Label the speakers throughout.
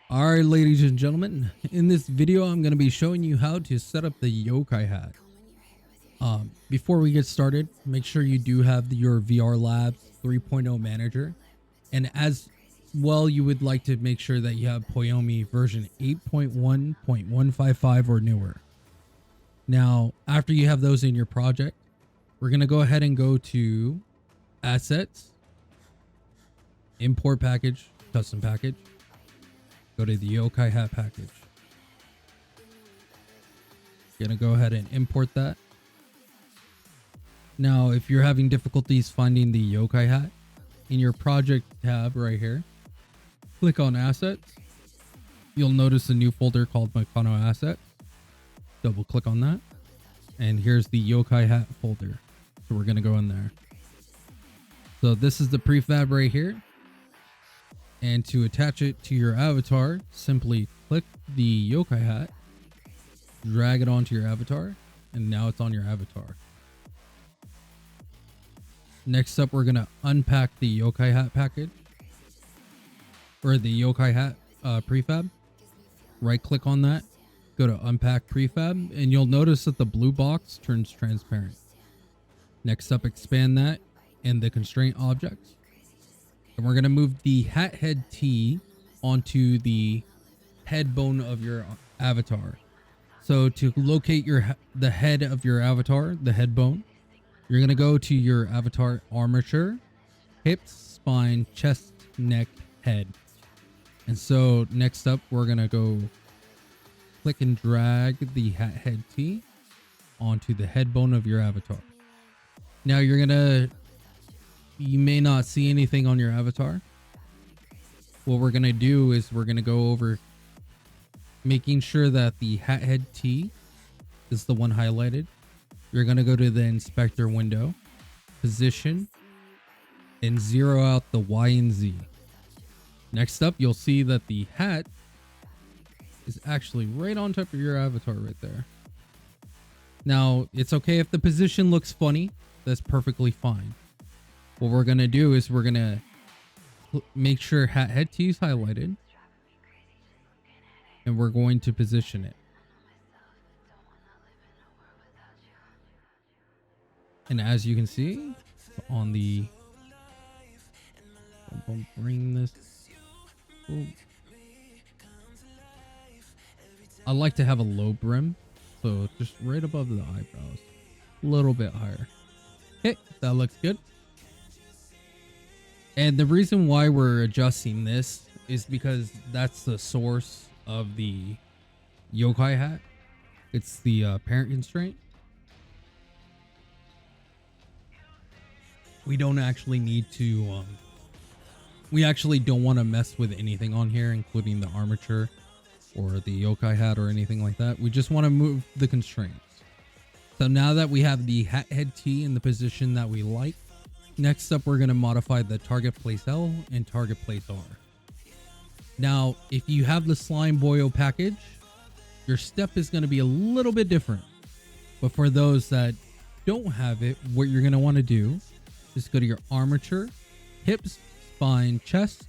Speaker 1: Alright, ladies and gentlemen, in this video I'm going to be showing you how to set up the Youkai Hat. Before we get started, make sure you do have your VR Labs 3.0 manager, and as well you would like to make sure that you have Poyomi version 8.1.155 or newer. Now, after you have those in your project, we're going to go ahead and go to Assets, Import Package, Custom Package. Go to the Youkai Hat package. Gonna go ahead and import that. Now, if you're having difficulties finding the Youkai Hat, in your project tab right here, click on Assets. You'll notice a new folder called Makanoyasha. Double click on that. And here's the Youkai Hat folder. So we're gonna go in there. So this is the prefab right here. And to attach it to your avatar, simply click the Youkai Hat, drag it onto your avatar, and now it's on your avatar. Next up, we're going to unpack the Youkai Hat package, or the Youkai Hat prefab. Right click on that, go to unpack prefab, and you'll notice that the blue box turns transparent. Next up, expand that and the constraint objects. And we're going to move the hat head T onto the head bone of your avatar. So to locate the head of your avatar, the head bone, you're going to go to your avatar armature, hips, spine, chest, neck, head. And so next up, we're going to go click and drag the hat head T onto the head bone of your avatar. Now you may not see anything on your avatar. What we're going to do is we're going to go over making sure that the hat head T is the one highlighted. You're going to go to the inspector window, position, and zero out the Y and Z. Next up, you'll see that the hat is actually right on top of your avatar right there. Now, it's okay if the position looks funny. That's perfectly fine. What we're going to do is we're going to make sure hat head T is highlighted, and we're going to position it. And as you can see on the, I'll bring this. Ooh. I like to have a low brim, so just right above the eyebrows, a little bit higher. Okay, that looks good. And the reason why we're adjusting this is because that's the source of the Youkai Hat. It's the parent constraint. We don't actually need to, we actually don't want to mess with anything on here, including the armature or the Youkai Hat or anything like that. We just want to move the constraints. So now that we have the hat head T in the position that we like, next up, we're going to modify the target place L and target place R. Now, if you have the Slime Boyo package, your step is going to be a little bit different. But for those that don't have it, what you're going to want to do is go to your armature, hips, spine, chest,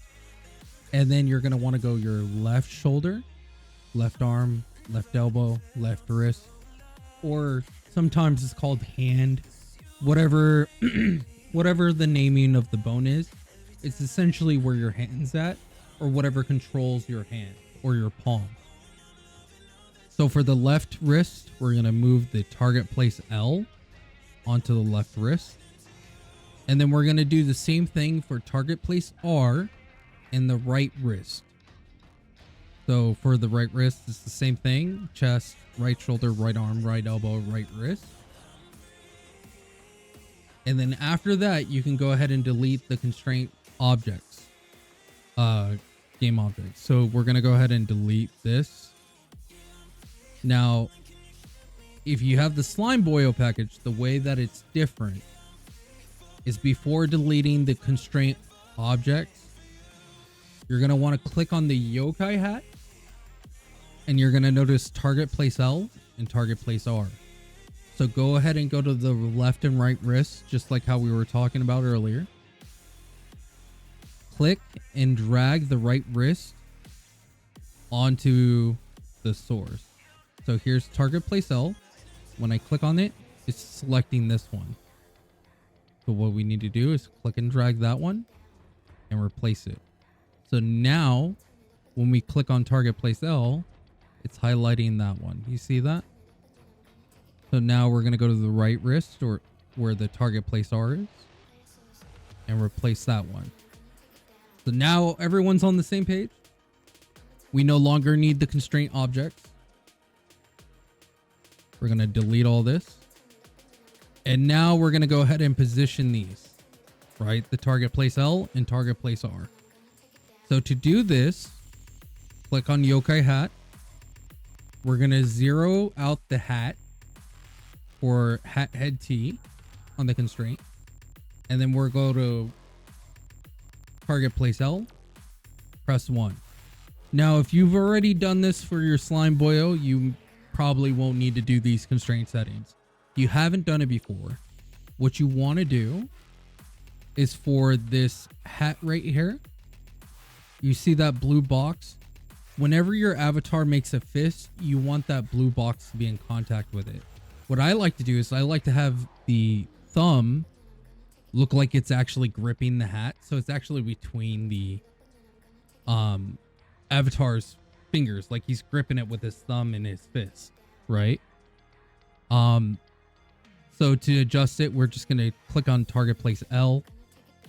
Speaker 1: and then you're going to want to go your left shoulder, left arm, left elbow, left wrist, or sometimes it's called hand, whatever whatever the naming of the bone is. It's essentially where your hand's at, or whatever controls your hand or your palm. So for the left wrist, we're going to move the target place L onto the left wrist. And then we're going to do the same thing for target place R and the right wrist. So for the right wrist, it's the same thing. Chest, right shoulder, right arm, right elbow, right wrist. And then after that, you can go ahead and delete the constraint objects, game objects. So we're going to go ahead and delete this. Now, if you have the Slime Boyo package, the way that it's different is before deleting the constraint objects, you're going to want to click on the Youkai Hat, and you're going to notice target place L and target place R. So go ahead and go to the left and right wrist, just like how we were talking about earlier. Click and drag the right wrist onto the source. So here's target place L. When I click on it, it's selecting this one. So what we need to do is click and drag that one and replace it. So now when we click on target place L, it's highlighting that one. You see that? So now we're going to go to the right wrist, or where the target place R is, and replace that one. So now everyone's on the same page. We no longer need the constraint objects. We're going to delete all this. And now we're going to go ahead and position these, right? The target place L and target place R. So to do this, click on Youkai Hat. We're going to zero out the hat for hat head T on the constraint. And then we're going to target place L, press 1. Now, if you've already done this for your slime boyo, you probably won't need to do these constraint settings. If you haven't done it before, what you want to do is for this hat right here, you see that blue box? Whenever your avatar makes a fist, you want that blue box to be in contact with it. What I like to do is I like to have the thumb look like it's actually gripping the hat. So it's actually between the avatar's fingers, like he's gripping it with his thumb and his fist, right? So to adjust it, we're just going to click on target place L,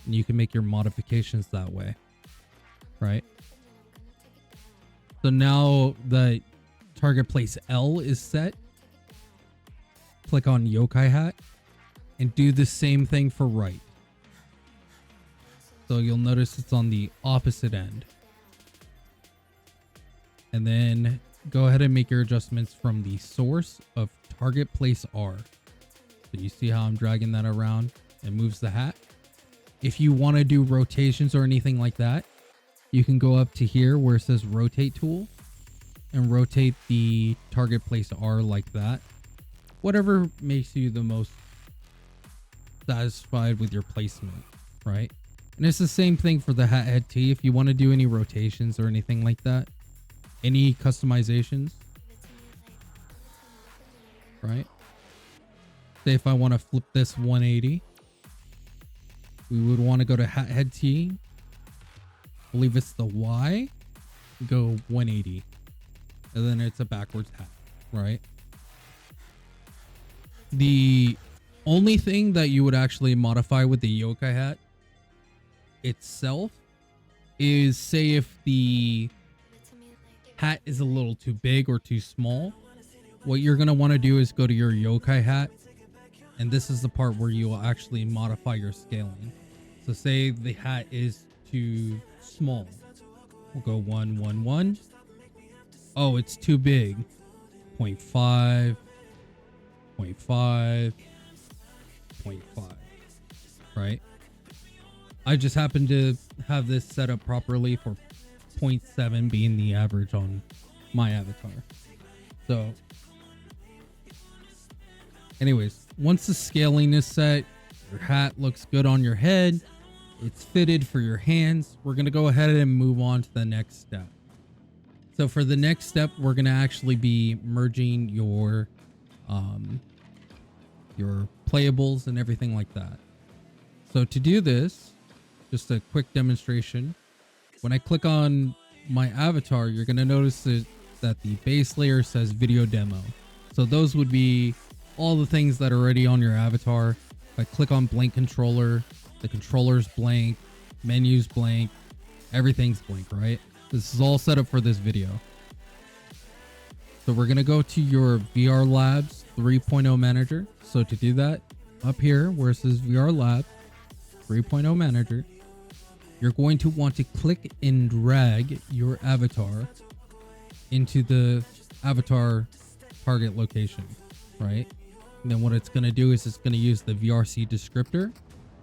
Speaker 1: and you can make your modifications that way, right? So now the target place L is set. Click on Youkai Hat and do the same thing for right. So you'll notice it's on the opposite end. And then go ahead and make your adjustments from the source of target place R. So you see how I'm dragging that around? It moves the hat. If you want to do rotations or anything like that, you can go up to here where it says rotate tool and rotate the target place R like that. Whatever makes you the most satisfied with your placement, right? And it's the same thing for the hat head T. If you want to do any rotations or anything like that, any customizations, right? Say if I want to flip this 180, we would want to go to hat head T. I believe it's the Y. Go 180, and then it's a backwards hat, right? The only thing that you would actually modify with the Youkai Hat itself is, say if the hat is a little too big or too small, what you're going to want to do is go to your Youkai Hat, and this is the part where you will actually modify your scaling. So say the hat is too small, we'll go 1 1 1. Oh, it's too big, 0.5, 0.5, 0.5, right? I just happen to have this set up properly for 0.7 being the average on my avatar. So anyways, once the scaling is set, your hat looks good on your head, it's fitted for your hands, we're going to go ahead and move on to the next step. So for the next step, we're going to actually be merging your playables and everything like that. So to do this, just a quick demonstration. When I click on my avatar, you're going to notice that the base layer says video demo. So those would be all the things that are already on your avatar. If I click on blank controller, the controller's blank, menu's blank, everything's blank, right? This is all set up for this video. So we're going to go to your VR Labs 3.0 Manager. So to do that, up here where it says VR Lab 3.0 Manager, you're going to want to click and drag your avatar into the avatar target location, right? And then what it's going to do is it's going to use the VRC descriptor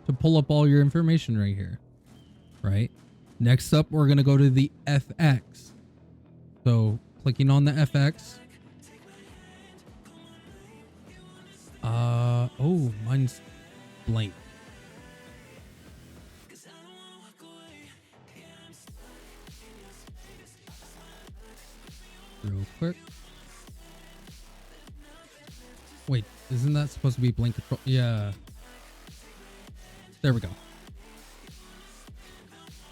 Speaker 1: to pull up all your information right here, right? Next up, we're going to go to the FX. So clicking on the FX. Oh, mine's blank. real quick. Wait, isn't that supposed to be blink control? Yeah. There we go.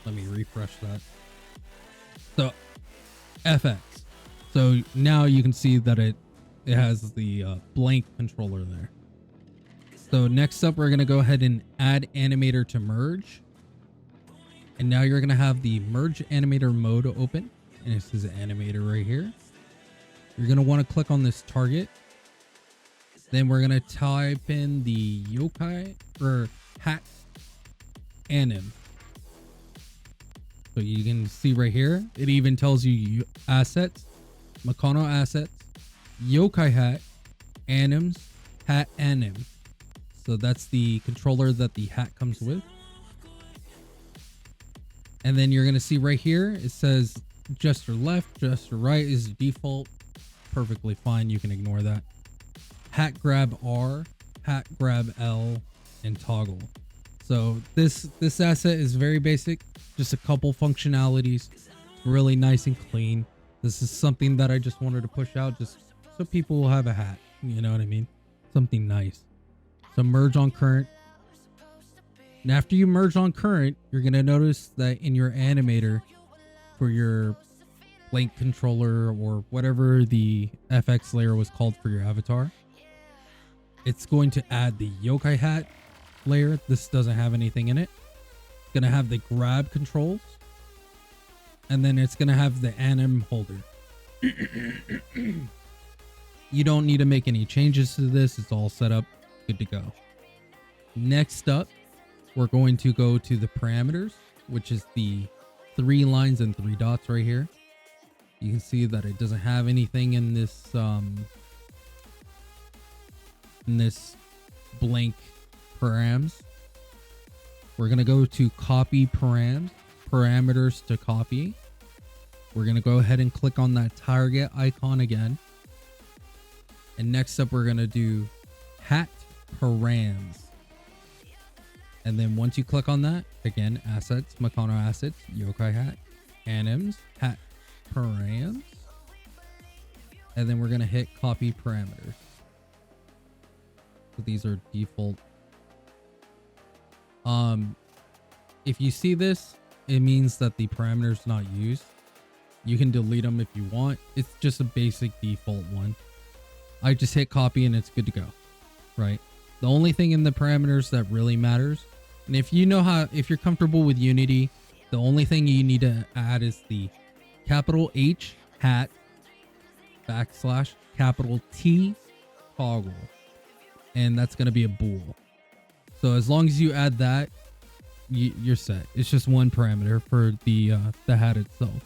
Speaker 1: Let me refresh that. So, FX. So now you can see that it has the blank controller there. So next up, we're going to go ahead and add animator to merge. And now you're going to have the merge animator mode open. And this is animator right here. You're going to want to click on this target. Then we're going to type in the Youkai or Hat anim. So you can see right here, it even tells you assets, Makano assets, Youkai Hat, anims, hat anim. So that's the controller that the hat comes with. And then you're going to see right here, it says gesture left, gesture right is default. Perfectly fine. You can ignore that. Hat grab R, hat grab L, and toggle. So this asset is very basic. Just a couple functionalities. Really nice and clean. This is something that I just wanted to push out just so people will have a hat. You know what I mean? Something nice. So merge on current. And after you merge on current, you're going to notice that in your animator for your blank controller or whatever the FX layer was called for your avatar, it's going to add the Youkai Hat layer. This doesn't have anything in it. It's going to have the grab controls. And then it's going to have the anim holder. You don't need to make any changes to this. It's all set up. Good to go. Next up, we're going to go to the parameters, which is the 3 lines and 3 dots right here. You can see that it doesn't have anything in this blank params. We're going to go to copy parameters to copy. We're going to go ahead and click on that target icon again. And next up, we're going to do hat params. And then once you click on that, again, assets, Makano assets, Youkai Hat, anims, hat params. And then we're going to hit copy parameters. So these are default. If you see this, it means that the parameter's not used. You can delete them if you want. It's just a basic default one. I just hit copy and it's good to go, right? The only thing in the parameters that really matters, and if you're comfortable with Unity, the only thing you need to add is the capital H hat / capital T toggle. And that's going to be a bool. So as long as you add that, you're set. It's just one parameter for the hat itself.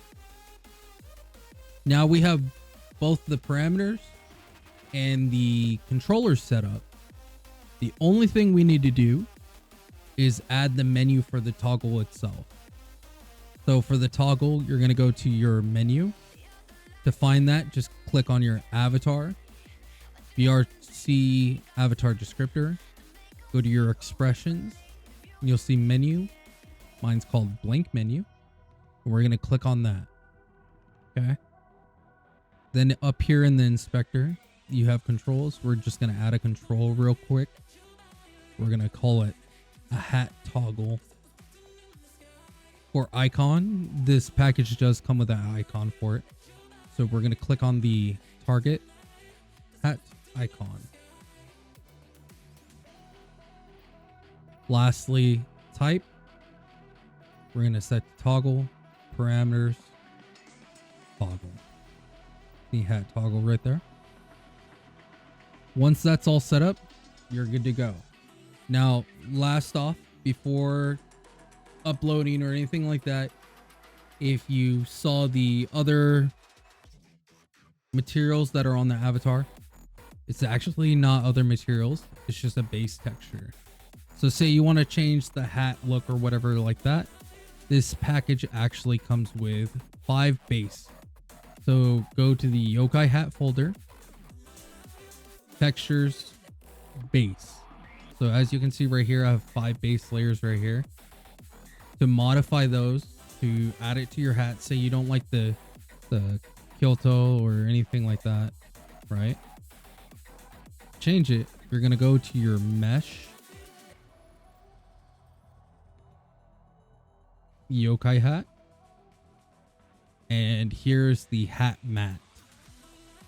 Speaker 1: Now we have both the parameters and the controller set up. The only thing we need to do is add the menu for the toggle itself. So for the toggle, you're going to go to your menu. To find that, just click on your avatar, VRC avatar descriptor, go to your expressions, and you'll see menu. Mine's called blank menu. And we're going to click on that. Okay. Then up here in the inspector, you have controls. We're just going to add a control real quick. We're going to call it a hat toggle. For icon, this package does come with an icon for it. So we're going to click on the target hat icon. Lastly, type. We're going to set toggle parameters toggle. The hat toggle right there. Once that's all set up, you're good to go. Now, last off, before uploading or anything like that, if you saw the other materials that are on the avatar, it's actually not other materials. It's just a base texture. So say you want to change the hat look or whatever like that, this package actually comes with 5 base. So go to the Youkai Hat folder, textures, base. So as you can see right here, I have 5 base layers right here. To modify those, to add it to your hat, say you don't like the Kyoto or anything like that, right? Change it. You're gonna go to your mesh, Youkai Hat, and here's the hat mat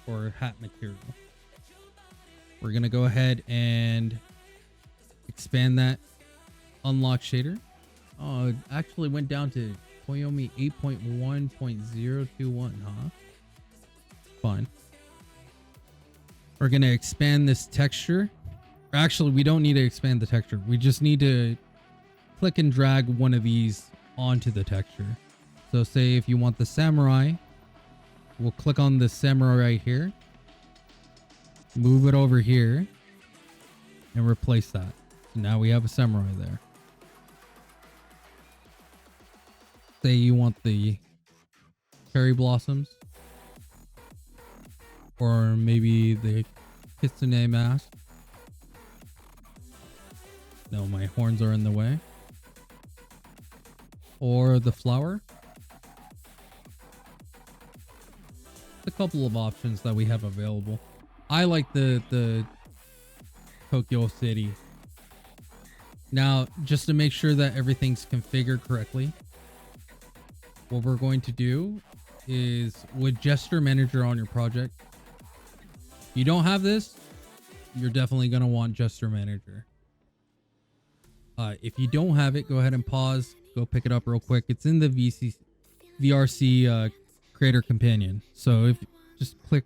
Speaker 1: or hat material. We're gonna go ahead and expand that, unlock shader. Oh, it actually went down to Koyomi 8.1.021, huh? Fine. We're gonna expand this texture. Actually, we don't need to expand the texture. We just need to click and drag one of these onto the texture. So say if you want the samurai, we'll click on the samurai right here, move it over here, and replace that. So now we have a samurai there. Say you want the cherry blossoms, or maybe the kitsune mask. No, my horns are in the way. Or the flower. A couple of options that we have available. I like the Tokyo City. Now, just to make sure that everything's configured correctly, what we're going to do is with Gesture Manager on your project. If you don't have this, you're definitely going to want Gesture Manager. If you don't have it, go ahead and pause. Go pick it up real quick. It's in the VRC Creator Companion. So if just click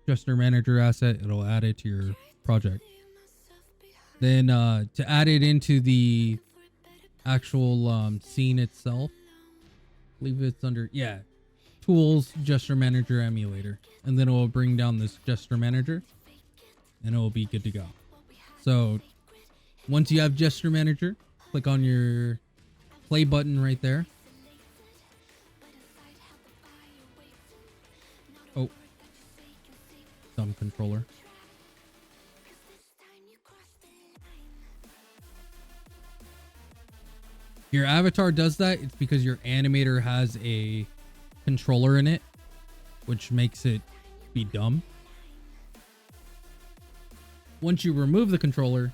Speaker 1: Gesture Manager asset, it'll add it to your project. Then to add it into the actual scene itself, I believe it's under, yeah, Tools, Gesture Manager Emulator. And then it will bring down this Gesture Manager and it will be good to go. So once you have Gesture Manager, click on your play button right there. Oh, dumb controller. Your avatar does that. It's because your animator has a controller in it, which makes it be dumb. Once you remove the controller,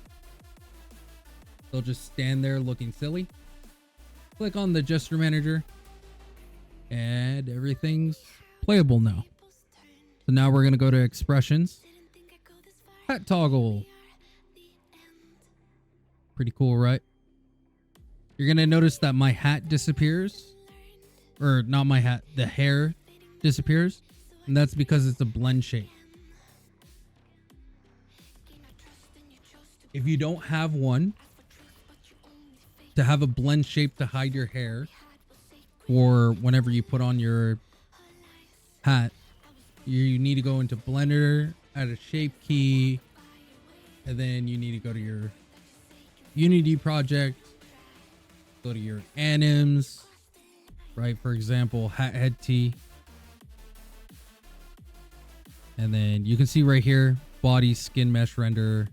Speaker 1: they'll just stand there looking silly. Click on the Gesture Manager and everything's playable now. So now we're going to go to expressions. Hat toggle. Pretty cool, right? You're going to notice that my hat disappears. Or not my hat, the hair disappears. And that's because it's a blend shape. If you don't have one, to have a blend shape to hide your hair, or whenever you put on your hat, you need to go into Blender, add a shape key, and then you need to go to your Unity project, go to your anims, right? For example, hat head T. And then you can see right here, body skin mesh render,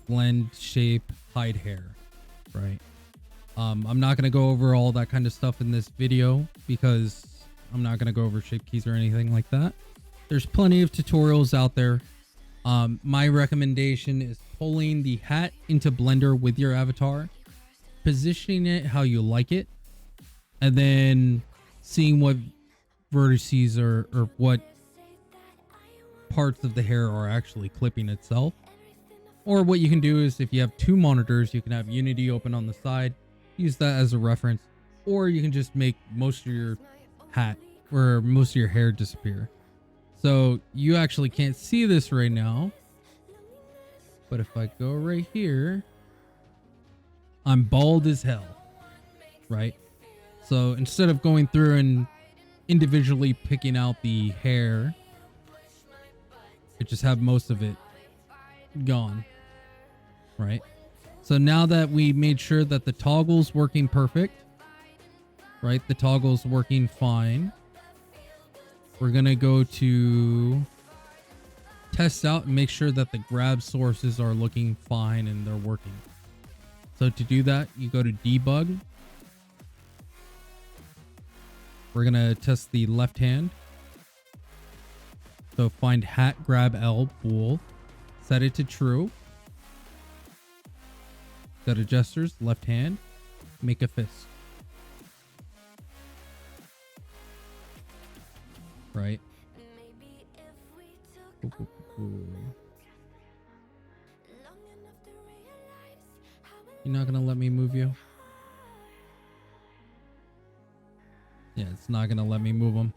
Speaker 1: blend shape, hide hair, right? I'm not going to go over all that kind of stuff in this video because I'm not going to go over shape keys or anything like that. There's plenty of tutorials out there. My recommendation is pulling the hat into Blender with your avatar, positioning it how you like it, and then seeing what vertices or what parts of the hair are actually clipping itself. Or what you can do is if you have two monitors, you can have Unity open on the side, use that as a reference, or you can just make most of your hat or most of your hair disappear. So you actually can't see this right now, but if I go right here, I'm bald as hell, right? So instead of going through and individually picking out the hair, I just have most of it gone, right? So now that we made sure that the toggle's working perfect, right? The toggle's working fine. We're going to go to test out and make sure that the grab sources are looking fine and they're working. So to do that, you go to debug, We're gonna test the left hand. So find hat, grab L, bool. Set it to true. Go to gestures, left hand. Make a fist. Right. You're not gonna let me move you? Yeah, it's not gonna let me move him.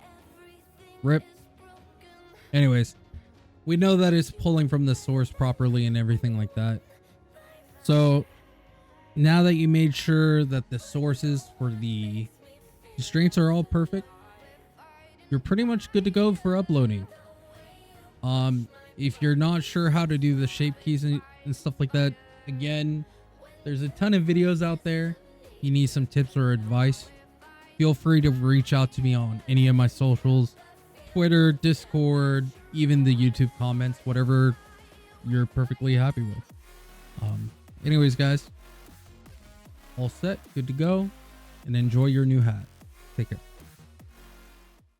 Speaker 1: Rip. Anyways, we know that it's pulling from the source properly and everything like that. So now that you made sure that the sources for the constraints are all perfect, you're pretty much good to go for uploading. If you're not sure how to do the shape keys and stuff like that, again, there's a ton of videos out there. You need some tips or advice, feel free to reach out to me on any of my socials, Twitter, Discord, even the YouTube comments, whatever you're perfectly happy with. Anyways, guys, all set, good to go, and enjoy your new hat. Take care.